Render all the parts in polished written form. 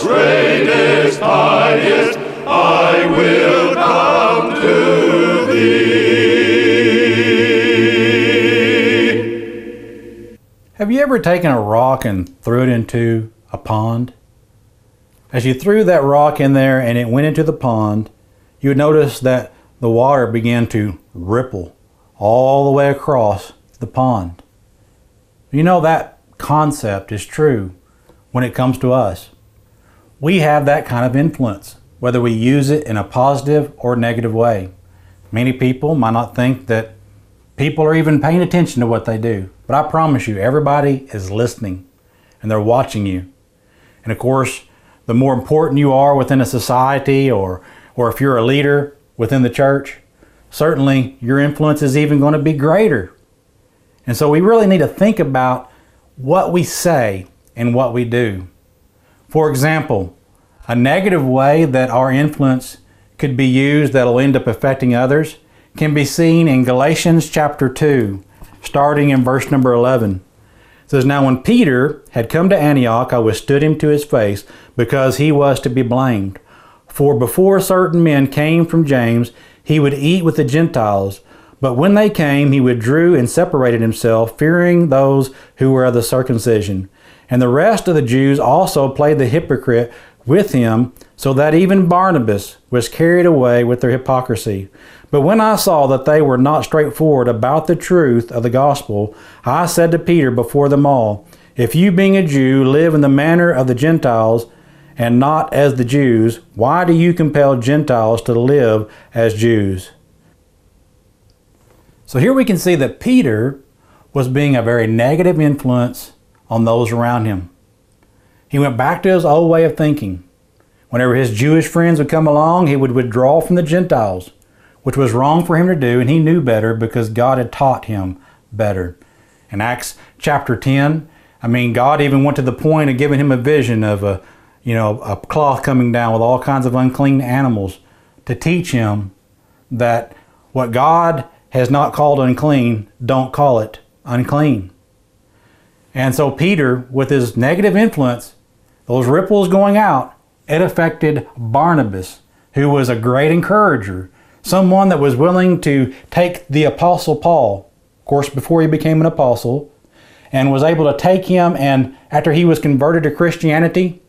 greatest, highest, I will come to thee. Have you ever taken a rock and threw it into a pond? As you threw that rock in there and it went into the pond, you would notice that the water began to ripple all the way across the pond. You know that concept is true when it comes to us. We have that kind of influence, whether we use it in a positive or negative way. Many people might not think that people are even paying attention to what they do, but I promise you, everybody is listening and they're watching you. And of course, the more important you are within a society or if you're a leader within the church, certainly your influence is even going to be greater. And so we really need to think about what we say and what we do. For example, a negative way that our influence could be used that'll end up affecting others can be seen in Galatians chapter 2, starting in verse number 11. It says, "Now when Peter had come to Antioch, I withstood him to his face, because he was to be blamed. For before certain men came from James, he would eat with the Gentiles. But when they came, he withdrew and separated himself, fearing those who were of the circumcision. And the rest of the Jews also played the hypocrite with him, so that even Barnabas was carried away with their hypocrisy. But when I saw that they were not straightforward about the truth of the gospel, I said to Peter before them all, If you, being a Jew, live in the manner of the Gentiles, and not as the Jews, why do you compel Gentiles to live as Jews?" So here we can see that Peter was being a very negative influence on those around him. He went back to his old way of thinking. Whenever his Jewish friends would come along, he would withdraw from the Gentiles, which was wrong for him to do, and he knew better because God had taught him better. In Acts chapter 10, God even went to the point of giving him a vision of a cloth coming down with all kinds of unclean animals to teach him that what God has not called unclean, don't call it unclean. And so Peter, with his negative influence, those ripples going out, it affected Barnabas, who was a great encourager, someone that was willing to take the Apostle Paul, of course, before he became an apostle, and was able to take him, and after he was converted to Christianity,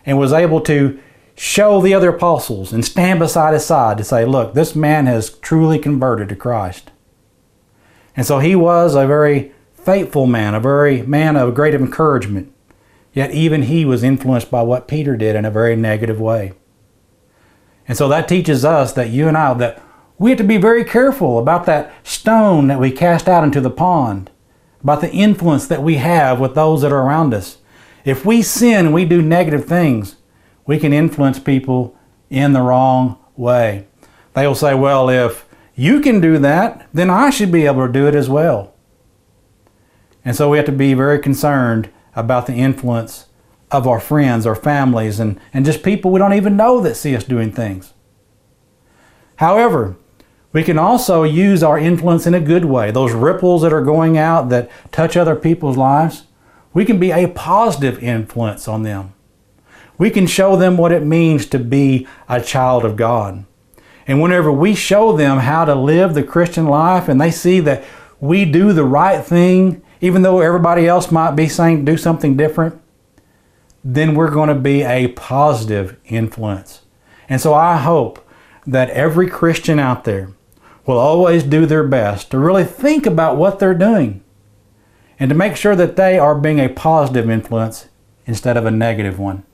and was able to show the other apostles and stand beside his side to say, look, this man has truly converted to Christ. And so he was a very faithful man, a very man of great encouragement. Yet even he was influenced by what Peter did in a very negative way. And so that teaches us, that you and I, that we have to be very careful about that stone that we cast out into the pond, about the influence that we have with those that are around us. If we sin and we do negative things, we can influence people in the wrong way. They will say, well, if you can do that, then I should be able to do it as well. And so we have to be very concerned about the influence of our friends, our families, and just people we don't even know that see us doing things. However, we can also use our influence in a good way. Those ripples that are going out that touch other people's lives, we can be a positive influence on them. We can show them what it means to be a child of God. And whenever we show them how to live the Christian life and they see that we do the right thing, even though everybody else might be saying do something different, then we're going to be a positive influence. And so I hope that every Christian out there will always do their best to really think about what they're doing and to make sure that they are being a positive influence instead of a negative one.